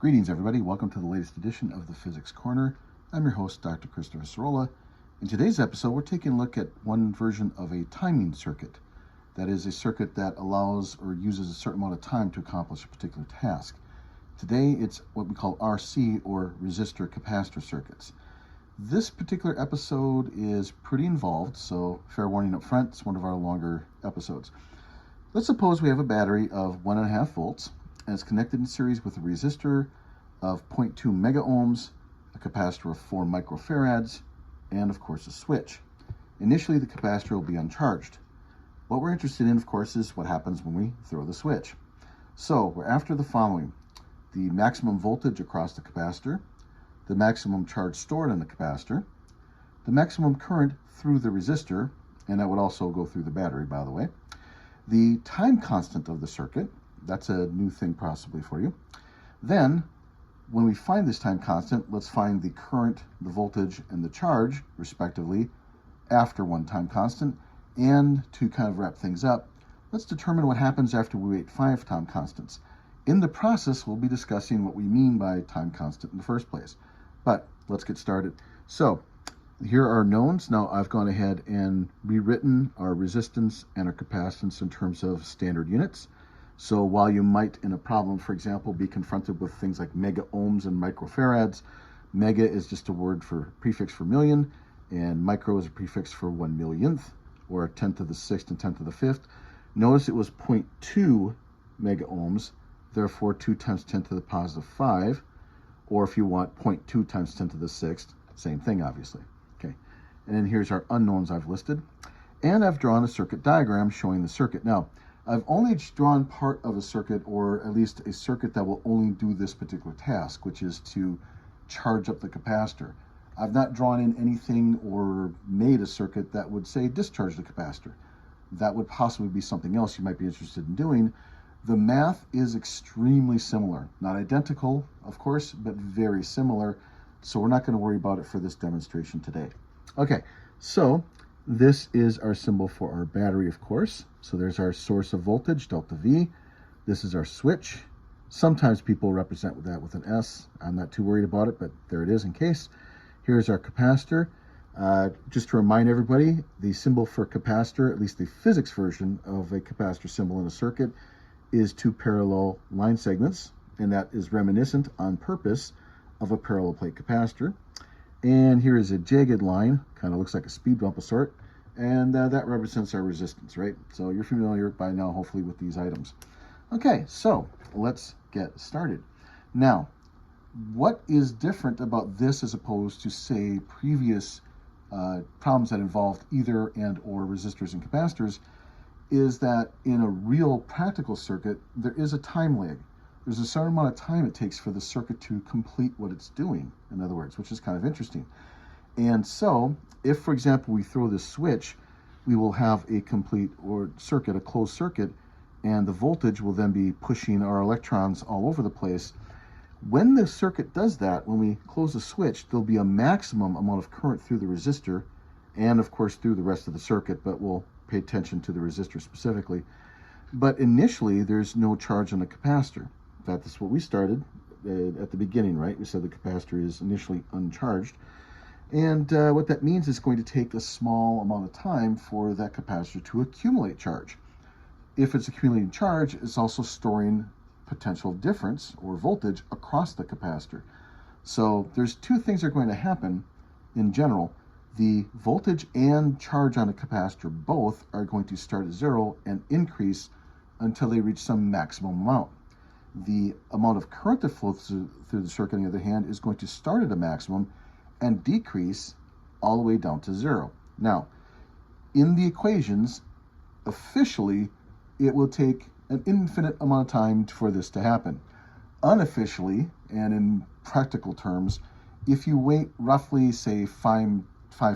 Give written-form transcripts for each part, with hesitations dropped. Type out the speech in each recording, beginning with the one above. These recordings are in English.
Greetings, everybody. Welcome to the latest edition of the Physics Corner. I'm your host, Dr. Christopher Sorolla. In today's episode, we're taking a look at one version of a timing circuit. That is a circuit that allows or uses a certain amount of time to accomplish a particular task. Today, it's what we call RC, or resistor capacitor circuits. This particular episode is pretty involved, so fair warning up front, it's one of our longer episodes. Let's suppose we have a battery of 1.5 volts, and it's connected in series with a resistor of 0.2 mega ohms, a capacitor of 4 microfarads, and of course a switch. Initially, the capacitor will be uncharged. What we're interested in, of course, is what happens when we throw the switch. So we're after the following: the maximum voltage across the capacitor, the maximum charge stored in the capacitor, the maximum current through the resistor, and that would also go through the battery, by the way, the time constant of the circuit. That's a new thing possibly for you. Then, when we find this time constant, let's find the current, the voltage, and the charge, respectively, after one time constant. And to kind of wrap things up, let's determine what happens after we wait 5 time constants. In the process, we'll be discussing what we mean by time constant in the first place. But let's get started. So, here are knowns. Now, I've gone ahead and rewritten our resistance and our capacitance in terms of standard units. So while you might, in a problem, for example, be confronted with things like mega ohms and microfarads, mega is just a word for prefix for million, and micro is a prefix for 1 millionth, or a tenth of the sixth and tenth of the fifth. Notice it was 0.2 mega ohms, therefore 2 times 10 to the positive 5, or if you want 0.2 times 10 to the sixth, same thing, obviously. Okay, and then here's our unknowns I've listed, and I've drawn a circuit diagram showing the circuit. Now, I've only drawn part of a circuit, or at least a circuit that will only do this particular task, which is to charge up the capacitor. I've not drawn in anything or made a circuit that would say discharge the capacitor. That would possibly be something else you might be interested in doing. The math is extremely similar. Not identical, of course, but very similar. So we're not going to worry about it for this demonstration today. Okay, so this is our symbol for our battery, of course. So there's our source of voltage, delta V. This is our switch. Sometimes people represent that with an S. I'm not too worried about it, but there it is in case. Here's our capacitor. Just to remind everybody, the symbol for capacitor, at least the physics version of a capacitor symbol in a circuit, is 2 parallel line segments, and that is reminiscent on purpose of a parallel plate capacitor. And here is a jagged line, kind of looks like a speed bump of sort, and that represents our resistance, right? So you're familiar by now, hopefully, with these items. Okay, so let's get started. Now, what is different about this as opposed to, say, previous problems that involved either and or resistors and capacitors is that in a real practical circuit, there is a time lag. There's a certain amount of time it takes for the circuit to complete what it's doing, in other words, which is kind of interesting. And so, if, for example, we throw this switch, we will have a complete circuit, a closed circuit, and the voltage will then be pushing our electrons all over the place. When the circuit does that, when we close the switch, there'll be a maximum amount of current through the resistor, and of course through the rest of the circuit, but we'll pay attention to the resistor specifically. But initially, there's no charge on the capacitor. In fact, that's what we started at the beginning, right? We said the capacitor is initially uncharged. And what that means is going to take a small amount of time for that capacitor to accumulate charge. If it's accumulating charge, it's also storing potential difference or voltage across the capacitor. So there's 2 things that are going to happen in general. The voltage and charge on a capacitor both are going to start at 0 and increase until they reach some maximum amount. The amount of current that flows through the circuit, on the other hand, is going to start at a maximum and decrease all the way down to 0. Now, in the equations, officially, it will take an infinite amount of time for this to happen. Unofficially, and in practical terms, if you wait roughly, say, 5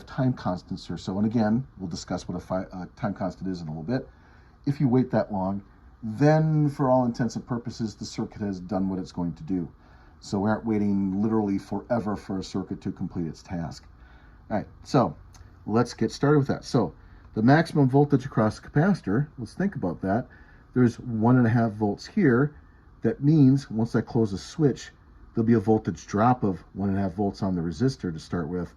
time constants or so, and again, we'll discuss what a time constant is in a little bit. If you wait that long, then for all intents and purposes, the circuit has done what it's going to do. So we aren't waiting literally forever for a circuit to complete its task. All right, so let's get started with that. So the maximum voltage across the capacitor, let's think about that. There's 1.5 volts here. That means once I close the switch, there'll be a voltage drop of 1.5 volts on the resistor to start with,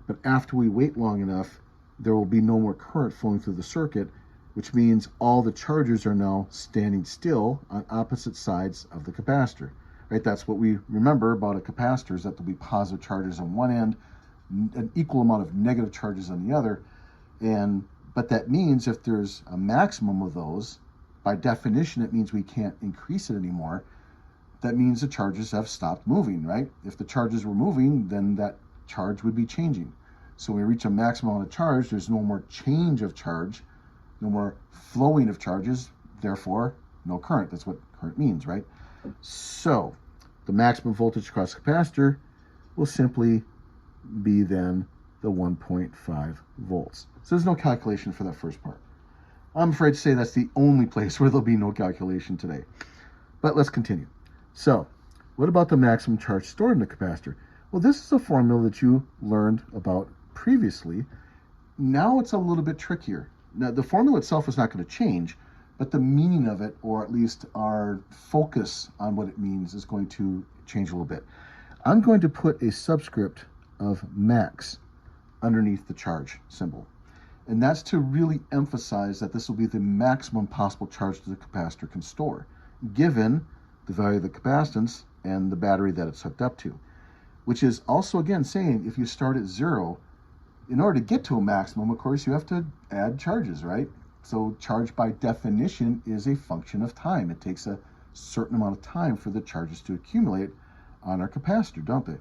but after we wait long enough, there will be no more current flowing through the circuit, which means all the charges are now standing still on opposite sides of the capacitor. Right? That's what we remember about a capacitor, is that there'll be positive charges on one end, an equal amount of negative charges on the other. But that means if there's a maximum of those, by definition, it means we can't increase it anymore. That means the charges have stopped moving, right? If the charges were moving, then that charge would be changing. So when we reach a maximum amount of charge, there's no more change of charge, no more flowing of charges, therefore no current. That's what current means, right? So the maximum voltage across the capacitor will simply be then the 1.5 volts. So there's no calculation for that first part. I'm afraid to say that's the only place where there'll be no calculation today. But let's continue. So what about the maximum charge stored in the capacitor? Well, this is a formula that you learned about previously. Now it's a little bit trickier. Now the formula itself is not going to change, but the meaning of it, or at least our focus on what it means, is going to change a little bit. I'm going to put a subscript of max underneath the charge symbol. And that's to really emphasize that this will be the maximum possible charge that the capacitor can store, given the value of the capacitance and the battery that it's hooked up to. Which is also, again, saying if you start at 0, in order to get to a maximum, of course, you have to add charges, right? So charge by definition is a function of time. It takes a certain amount of time for the charges to accumulate on our capacitor, don't they?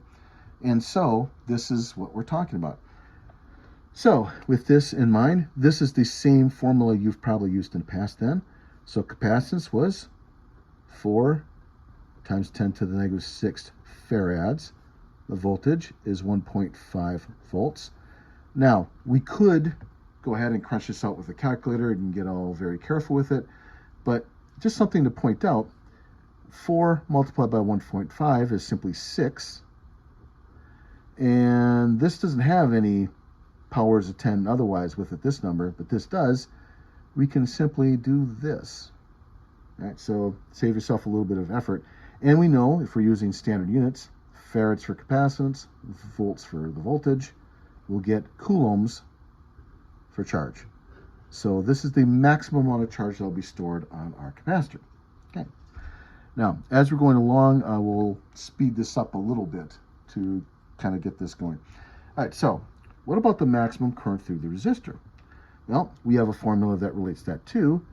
And so this is what we're talking about. So with this in mind, this is the same formula you've probably used in the past then. So capacitance was 4 times 10 to the negative 6 farads. The voltage is 1.5 volts. Now, we could go ahead and crunch this out with a calculator and get all very careful with it, but just something to point out, 4 multiplied by 1.5 is simply 6, and this doesn't have any powers of 10 otherwise with it, this number, but this does. We can simply do this. Right? So save yourself a little bit of effort. And we know if we're using standard units, farads for capacitance, volts for the voltage, we'll get coulombs for charge. So this is the maximum amount of charge that will be stored on our capacitor. Okay. Now, as we're going along, I will speed this up a little bit to kind of get this going. All right, so what about the maximum current through the resistor? Well, we have a formula that relates that too.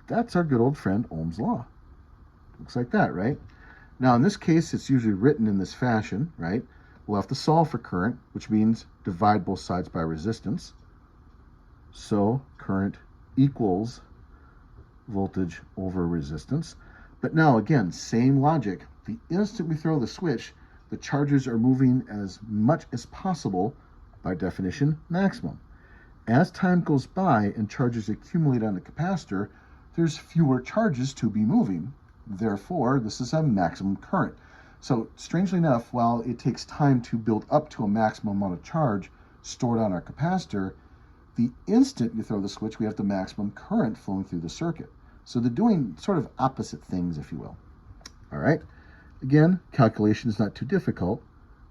That's our good old friend Ohm's law. Looks like that, right? Now, in this case, it's usually written in this fashion, right? We'll have to solve for current, which means divide both sides by resistance. So current equals voltage over resistance. But now, again, same logic. The instant we throw the switch, the charges are moving as much as possible, by definition, maximum. As time goes by and charges accumulate on the capacitor, there's fewer charges to be moving. Therefore, this is a maximum current. So, strangely enough, while it takes time to build up to a maximum amount of charge stored on our capacitor, the instant you throw the switch, we have the maximum current flowing through the circuit. So they're doing sort of opposite things, if you will. All right. Again, calculation is not too difficult.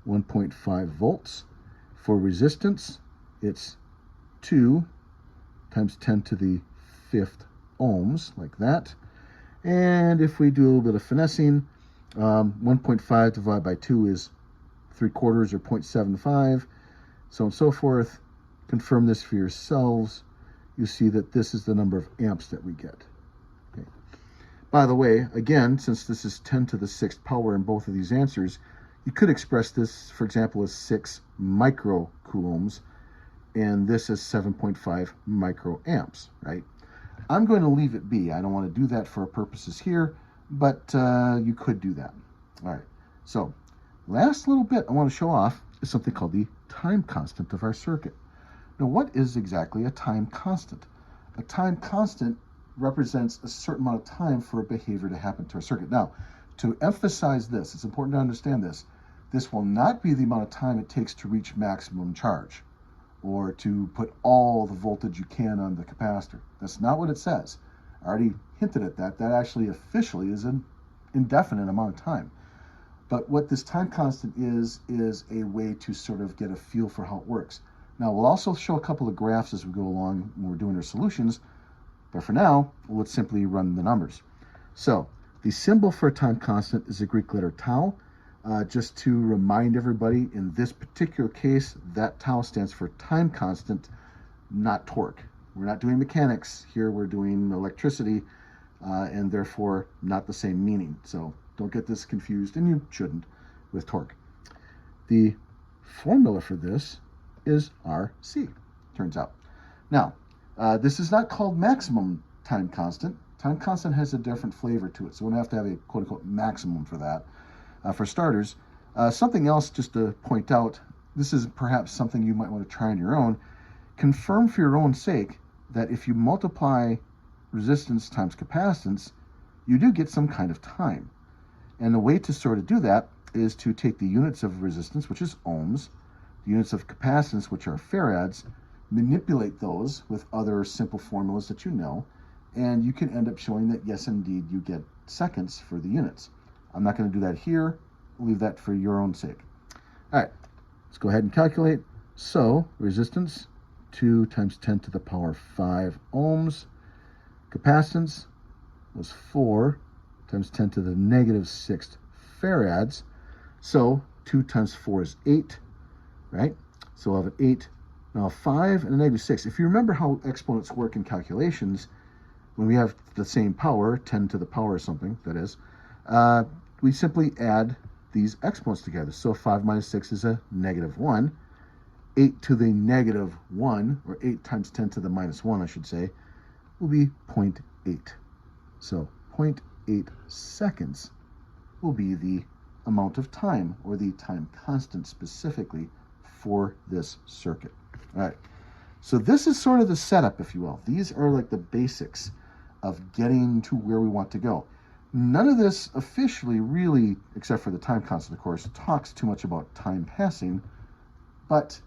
1.5 volts. For resistance, it's 2 times 10 to the 5th ohms, like that. And if we do a little bit of finessing, 1.5 divided by 2 is 3/4 or 0.75, so on and so forth. Confirm this for yourselves. You see that this is the number of amps that we get. Okay. By the way, again, since this is 10 to the 6th power in both of these answers, you could express this, for example, as 6 microcoulombs, and this is 7.5 microamps, right? I'm going to leave it be. I don't want to do that for our purposes here, but you could do that. All right, so last little bit I want to show off is something called the time constant of our circuit. Now, what is exactly a time constant? A time constant represents a certain amount of time for a behavior to happen to our circuit. Now, to emphasize this, it's important to understand this. This will not be the amount of time it takes to reach maximum charge or to put all the voltage you can on the capacitor. That's not what it says. I already hinted at that. That actually officially is an indefinite amount of time. But what this time constant is a way to sort of get a feel for how it works. Now, we'll also show a couple of graphs as we go along when we're doing our solutions, but for now, let's simply run the numbers. So the symbol for a time constant is the Greek letter tau. Just to remind everybody, in this particular case, that tau stands for time constant, not torque. We're not doing mechanics here, we're doing electricity, and therefore not the same meaning. So don't get this confused, and you shouldn't, with torque. The formula for this is RC, turns out. Now, this is not called maximum time constant. Time constant has a different flavor to it, so we don't have to have a quote-unquote maximum for that. For starters, something else just to point out, this is perhaps something you might want to try on your own. Confirm for your own sake that if you multiply resistance times capacitance, you do get some kind of time. And the way to sort of do that is to take the units of resistance, which is ohms, the units of capacitance, which are farads, manipulate those with other simple formulas that you know, and you can end up showing that, yes, indeed, you get seconds for the units. I'm not going to do that here. Leave that for your own sake. All right, let's go ahead and calculate. So resistance, 2 times 10 to the power 5 ohms. Capacitance was 4 times 10 to the negative 6 farads. So 2 times 4 is 8, right? So I'll have an 8, now a 5 and a negative 6. If you remember how exponents work in calculations, when we have the same power, 10 to the power or something, that is, we simply add these exponents together. So 5 minus 6 is a negative 1. 8 to the negative 1, or 8 times 10 to the minus 1, I should say, will be 0.8. So 0.8 seconds will be the amount of time, or the time constant specifically, for this circuit. All right, so this is sort of the setup, if you will. These are like the basics of getting to where we want to go. None of this officially really, except for the time constant, of course, talks too much about time passing, but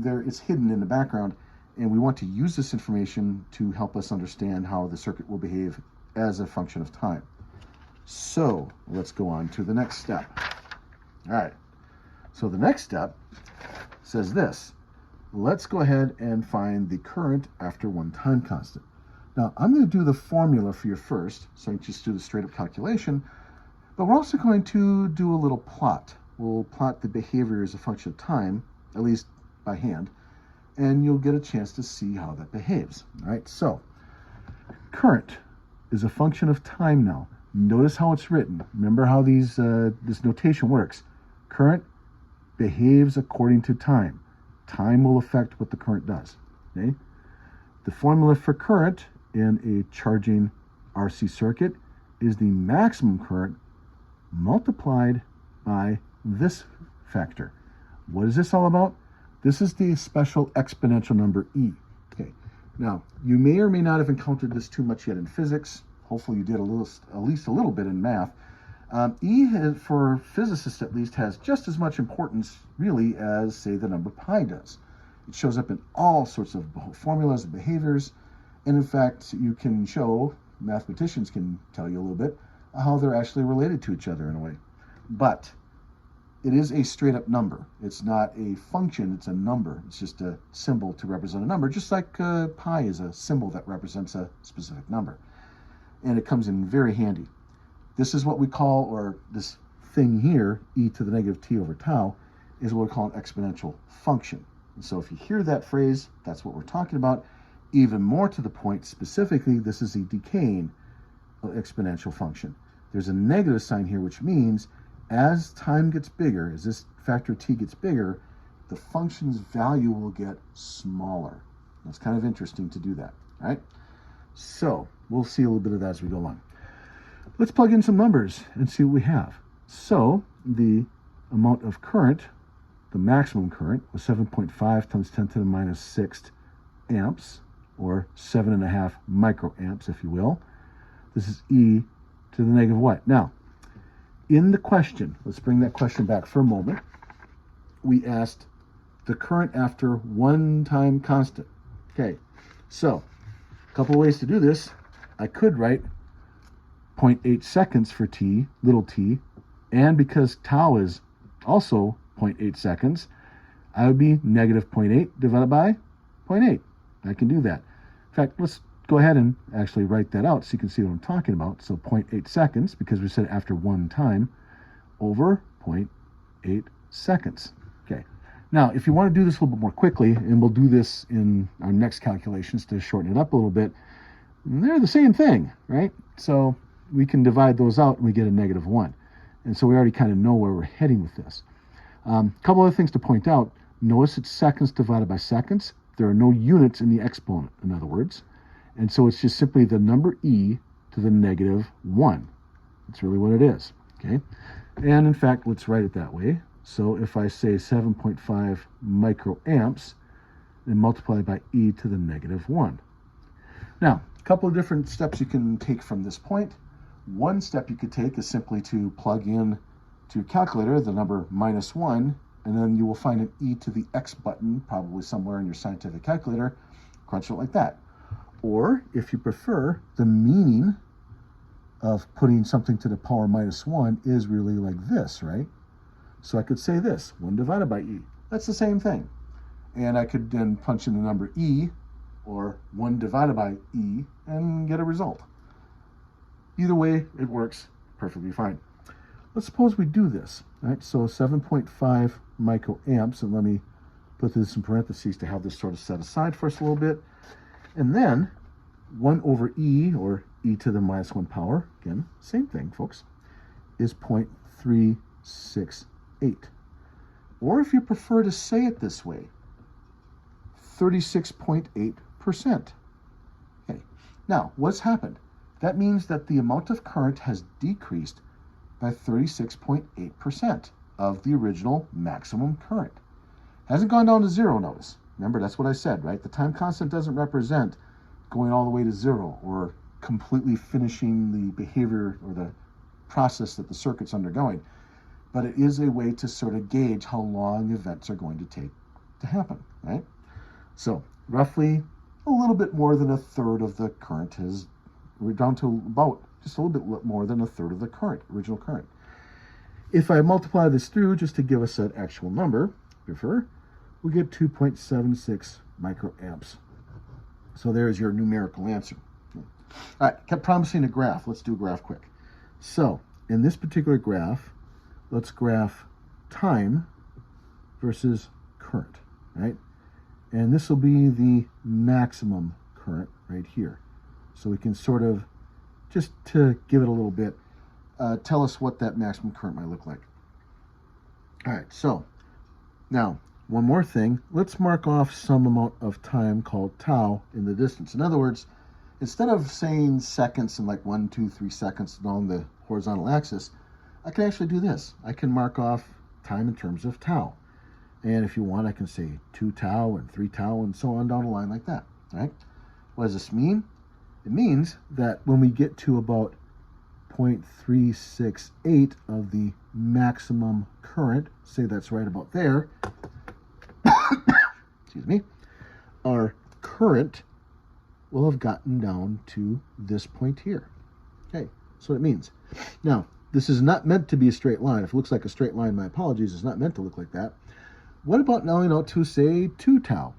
it's hidden in the background, and we want to use this information to help us understand how the circuit will behave as a function of time. So let's go on to the next step. All right, so the next step says this. Let's go ahead and find the current after one time constant. Now, I'm going to do the formula for you first, so I can just do the straight up calculation, but we're also going to do a little plot. We'll plot the behavior as a function of time, at least by hand, and you'll get a chance to see how that behaves. All right, so current is a function of time now. Notice how it's written. Remember how this notation works. Current behaves according to time. Time will affect what the current does. Okay? The formula for current in a charging RC circuit is the maximum current multiplied by this factor. What is this all about? This is the special exponential number E. Okay. Now, you may or may not have encountered this too much yet in physics. Hopefully you did at least a little bit in math. E, for physicists at least, has just as much importance, really, as, say, the number pi does. It shows up in all sorts of formulas and behaviors. And in fact, you can show, mathematicians can tell you a little bit, how they're actually related to each other in a way. But it is a straight up number. It's not a function, it's a number. It's just a symbol to represent a number, just like pi is a symbol that represents a specific number. And it comes in very handy. This is what we call, or this thing here, e to the negative t over tau, is what we call an exponential function. And so if you hear that phrase, that's what we're talking about. Even more to the point, specifically, this is a decaying exponential function. There's a negative sign here, which means as time gets bigger, as this factor t gets bigger, the function's value will get smaller. It's kind of interesting to do that, right? So we'll see a little bit of that as we go along. Let's plug in some numbers and see what we have. So the amount of current, the maximum current, was 7.5 times 10 to the minus 6 amps, or 7.5 microamps, if you will. This is e to the negative what? Now, in the question, let's bring that question back for a moment. We asked the current after one time constant. Okay, so a couple of ways to do this. I could write 0.8 seconds for t, little t, And because tau is also 0.8 seconds, I would be negative 0.8 divided by 0.8. I can do that. In fact, let's go ahead and actually write that out so you can see what I'm talking about. So 0.8 seconds, because we said after one time, over 0.8 seconds. Okay. Now, if you want to do this a little bit more quickly, and we'll do this in our next calculations to shorten it up a little bit, they're the same thing, right? So we can divide those out and we get a negative 1. And so we already kind of know where we're heading with this. A couple other things to point out. Notice it's seconds divided by seconds. There are no units in the exponent, in other words. And so it's just simply the number e to the negative 1. That's really what it is, okay? And in fact, let's write it that way. So if I say 7.5 microamps, then multiply by e to the negative 1. Now, a couple of different steps you can take from this point. One step you could take is simply to plug in to your calculator the number -1, and then you will find an e to the x button probably somewhere in your scientific calculator. Crunch it like that. Or, if you prefer, the meaning of putting something to the power -1 is really like this, right? So I could say this, 1 divided by e. That's the same thing. And I could then punch in the number e, or 1 divided by e, and get a result. Either way, it works perfectly fine. Let's suppose we do this, right? So 7.5 microamps, and let me put this in parentheses to have this sort of set aside for us a little bit. And then 1 over e, or e to the -1 power, again, same thing, folks, is 0.368. Or if you prefer to say it this way, 36.8%. Okay. Now, what's happened? That means that the amount of current has decreased by 36.8% of the original maximum current. Hasn't gone down to 0, notice. Remember, that's what I said, right? The time constant doesn't represent going all the way to 0 or completely finishing the behavior or the process that the circuit's undergoing. But it is a way to sort of gauge how long events are going to take to happen, right? So roughly a little bit more than a third of the current we're down to about just a little bit more than a third of the original current. If I multiply this through just to give us an actual number, we get 2.76 microamps. So there's your numerical answer. All right, kept promising a graph. Let's do a graph quick. So in this particular graph, let's graph time versus current, right? And this will be the maximum current right here. So we can sort of, just to give it a little bit, tell us what that maximum current might look like. All right, so now one more thing. Let's mark off some amount of time called tau in the distance. In other words, instead of saying seconds and like 1, 2, 3 seconds along the horizontal axis, I can actually do this. I can mark off time in terms of tau. And if you want, I can say 2 tau and 3 tau and so on down the line like that, right? What does this mean? It means that when we get to about 0.368 of the maximum current, say that's right about there, excuse me, our current will have gotten down to this point here. Okay, that's what it means. Now, this is not meant to be a straight line. If it looks like a straight line, my apologies, it's not meant to look like that. What about now, to say 2 tau?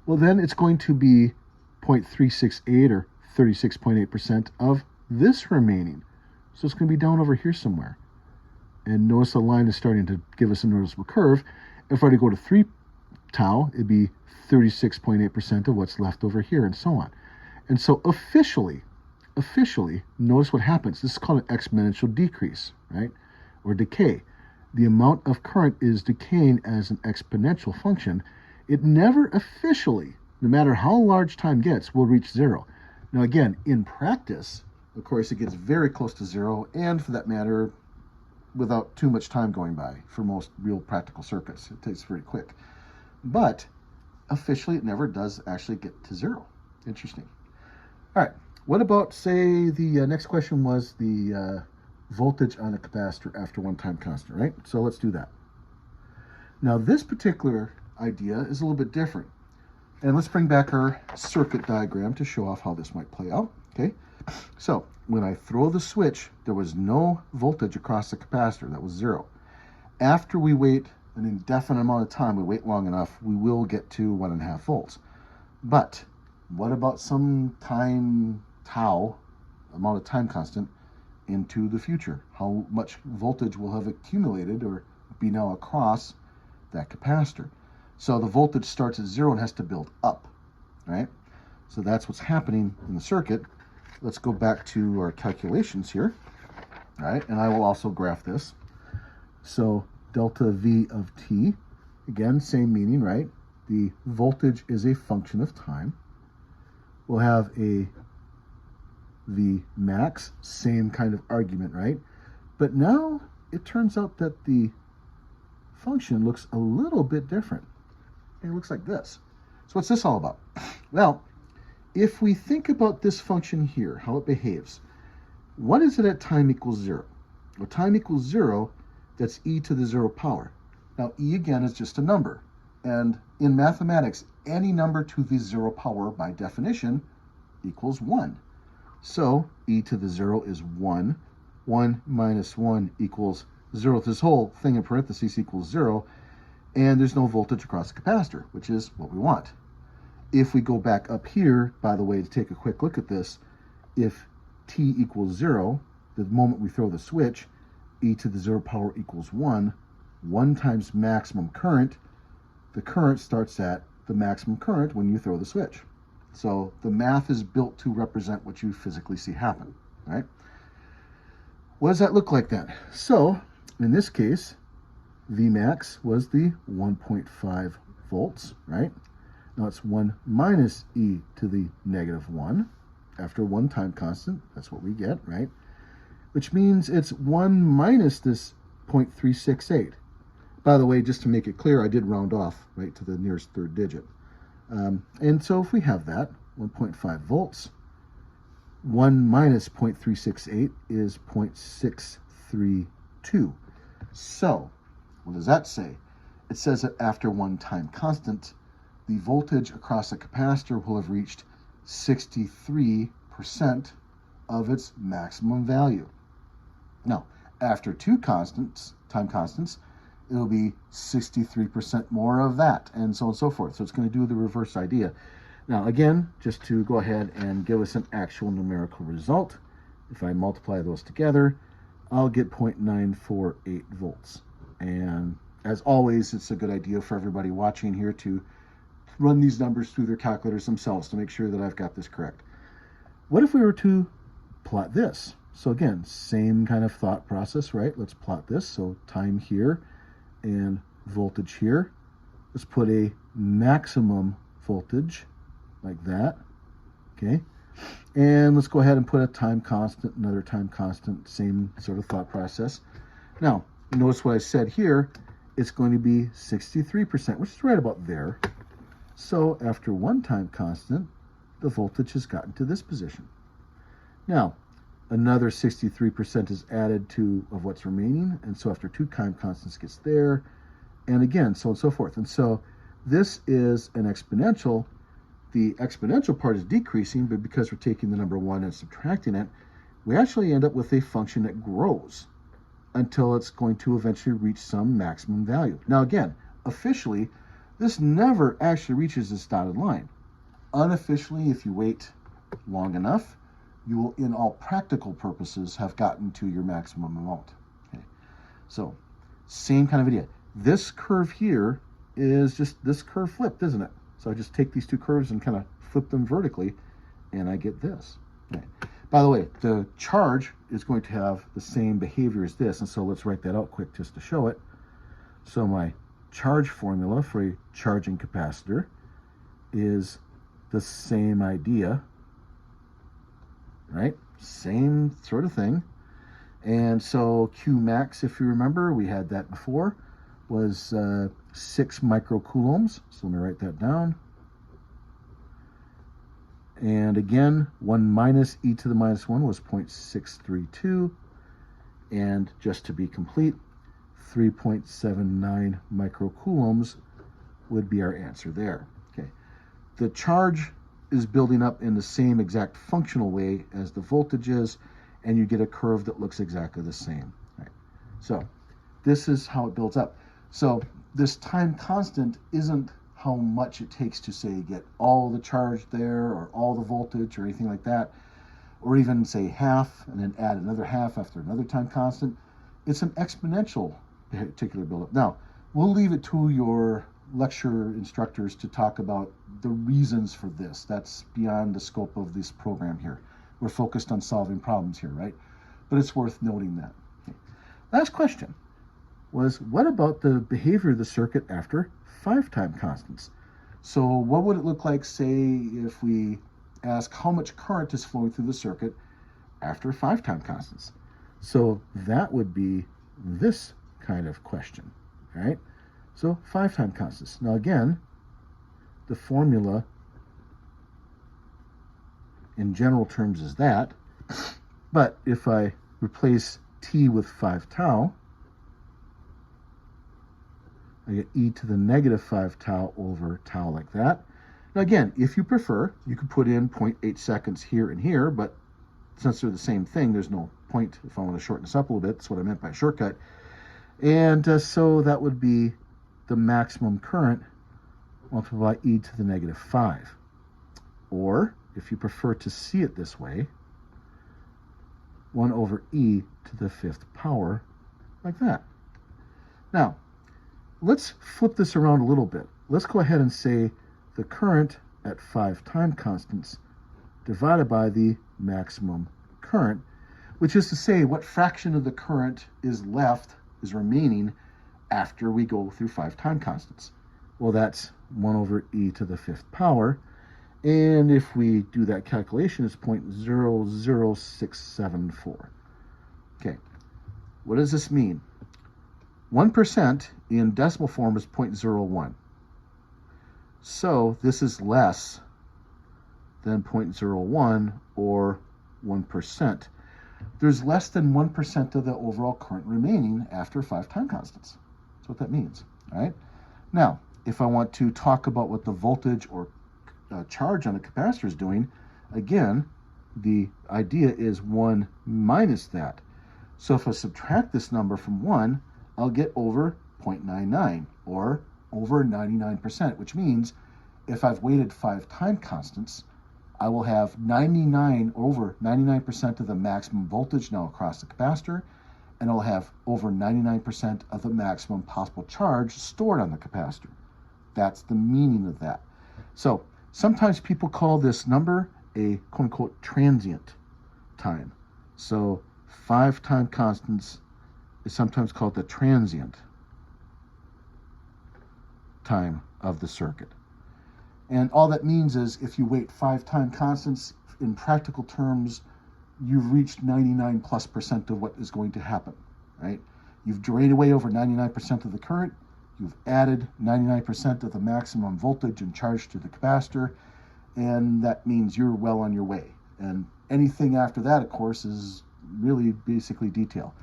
Well, then it's going to be 0.368 or 36.8% of this remaining. So it's going to be down over here somewhere. And notice the line is starting to give us a noticeable curve. If I were to go to 3 tau, it'd be 36.8% of what's left over here, and so on. And so officially, notice what happens. This is called an exponential decrease, right? Or decay. The amount of current is decaying as an exponential function. It never officially, no matter how large time gets, will reach 0. Now again, in practice, of course, it gets very close to 0, and for that matter, without too much time going by for most real practical circuits. It takes very quick. But officially, it never does actually get to 0. Interesting. All right, what about, say, the next question was the voltage on a capacitor after one time constant, right? So let's do that. Now, this particular idea is a little bit different. And let's bring back our circuit diagram to show off how this might play out, okay? So when I throw the switch, there was no voltage across the capacitor. That was 0. After we wait an indefinite amount of time, we wait long enough, we will get to 1.5 volts. But what about some time tau, amount of time constant, into the future? How much voltage will have accumulated or be now across that capacitor? So the voltage starts at 0 and has to build up, right? So that's what's happening in the circuit. Let's go back to our calculations here, right? And I will also graph this. So delta V of t, again, same meaning, right? The voltage is a function of time. We'll have a V max, same kind of argument, right? But now it turns out that the function looks a little bit different. It looks like this. So what's this all about? Well, if we think about this function here, how it behaves, what is it at time equals 0? Well, time equals 0, that's e to the 0 power. Now, e again is just a number. And in mathematics, any number to the 0 power, by definition, equals 1. So e to the 0 is 1. 1 minus 1 equals 0. This whole thing in parentheses equals 0. And there's no voltage across the capacitor, which is what we want. If we go back up here, by the way, to take a quick look at this, if t equals 0, the moment we throw the switch, e to the 0 power equals 1. 1 times maximum current. The current starts at the maximum current when you throw the switch. So the math is built to represent what you physically see happen, right? What does that look like then? So in this case, Vmax was the 1.5 volts, right? Now it's 1 minus e to the negative 1. After one time constant, that's what we get, right? Which means it's 1 minus this 0.368. By the way, just to make it clear, I did round off, right, to the nearest third digit. And so if we have that, 1.5 volts, 1 minus 0.368 is 0.632. So what does that say? It says that after one time constant, the voltage across a capacitor will have reached 63% of its maximum value. Now, after two time constants, it'll be 63% more of that, and so on and so forth. So it's going to do the reverse idea. Now, again, just to go ahead and give us an actual numerical result, if I multiply those together, I'll get 0.948 volts. And as always, it's a good idea for everybody watching here to run these numbers through their calculators themselves to make sure that I've got this correct. What if we were to plot this? So again, same kind of thought process, right? Let's plot this. So time here and voltage here. Let's put a maximum voltage like that, okay? And let's go ahead and put a time constant, another time constant, same sort of thought process. Now, notice what I said here, it's going to be 63%, which is right about there. So after one time constant, the voltage has gotten to this position. Now, another 63% is added to of what's remaining, and so after two time constants gets there, and again, so on and so forth. And so this is an exponential. The exponential part is decreasing, but because we're taking the number 1 and subtracting it, we actually end up with a function that grows until it's going to eventually reach some maximum value. Now again, officially, this never actually reaches this dotted line. Unofficially, if you wait long enough, you will, in all practical purposes, have gotten to your maximum amount. Okay. So, same kind of idea. This curve here is just this curve flipped, isn't it? So I just take these two curves and kind of flip them vertically, and I get this. Okay. By the way, the charge is going to have the same behavior as this, and so let's write that out quick just to show it. So my charge formula for a charging capacitor is the same idea, right? Same sort of thing. And so Q max, if you remember, we had that before, was 6 microcoulombs. So let me write that down. And again, 1 minus e to the minus 1 was 0.632. And just to be complete, 3.79 microcoulombs would be our answer there. Okay. The charge is building up in the same exact functional way as the voltage is, and you get a curve that looks exactly the same. Right? So this is how it builds up. So this time constant isn't how much it takes to, say, get all the charge there or all the voltage or anything like that, or even say half and then add another half after another time constant. It's an exponential particular buildup. Now, we'll leave it to your lecture instructors to talk about the reasons for this. That's beyond the scope of this program here. We're focused on solving problems here, right? But it's worth noting that. Okay. Last question was, what about the behavior of the circuit after 5 time constants? So what would it look like, say, if we ask how much current is flowing through the circuit after 5 time constants? So that would be this kind of question, right? So 5 time constants. Now again, the formula in general terms is that, but if I replace t with 5 tau, I get e to the negative 5 tau over tau like that. Now again, if you prefer, you could put in 0.8 seconds here and here, but since they're the same thing, there's no point if I want to shorten this up a little bit. That's what I meant by shortcut. And so that would be the maximum current multiplied by e to the negative 5. Or, if you prefer to see it this way, 1 over e to the 5th power, like that. Now, let's flip this around a little bit. Let's go ahead and say the current at 5 time constants divided by the maximum current, which is to say what fraction of the current is remaining after we go through 5 time constants. Well, that's 1 over e to the 5th power. And if we do that calculation, it's 0.00674. Okay, what does this mean? 1% in decimal form is 0.01. So this is less than 0.01 or 1%. There's less than 1% of the overall current remaining after 5 time constants. That's what that means. All right. Now, if I want to talk about what the voltage or charge on a capacitor is doing, again, the idea is 1 minus that. So if I subtract this number from 1, I'll get over 0.99 or over 99%, which means if I've weighted 5 time constants, I will have over 99% of the maximum voltage now across the capacitor, and I'll have over 99% of the maximum possible charge stored on the capacitor. That's the meaning of that. So sometimes people call this number a quote-unquote transient time. So 5 time constants is sometimes called the transient time of the circuit. And all that means is if you weight 5 time constants, in practical terms, you've reached 99+% of what is going to happen, right? You've drained away over 99% of the current. You've added 99% of the maximum voltage and charge to the capacitor, and that means you're well on your way. And anything after that, of course, is really basically detail.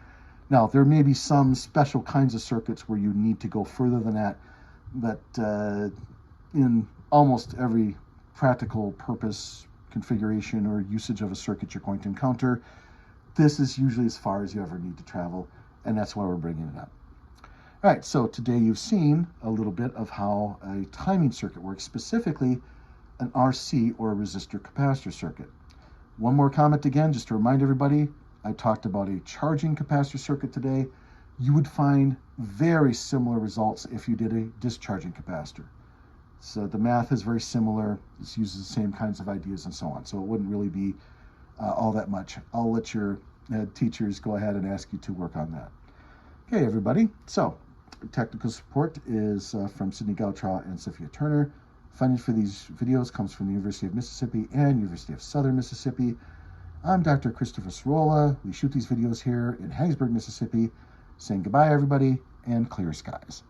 Now, there may be some special kinds of circuits where you need to go further than that, but in almost every practical purpose configuration or usage of a circuit you're going to encounter, this is usually as far as you ever need to travel, and that's why we're bringing it up. All right, so today you've seen a little bit of how a timing circuit works, specifically an RC or a resistor capacitor circuit. One more comment again, just to remind everybody, I talked about a charging capacitor circuit today. You would find very similar results if you did a discharging capacitor. So the math is very similar. It uses the same kinds of ideas and so on. So it wouldn't really be all that much. I'll let your teachers go ahead and ask you to work on that. Okay, everybody. So technical support is from Sidney Gautraw and Sophia Turner. Funding for these videos comes from the University of Mississippi and University of Southern Mississippi. I'm Dr. Christopher Sorolla. We shoot these videos here in Hattiesburg, Mississippi. Saying goodbye, everybody, and clear skies.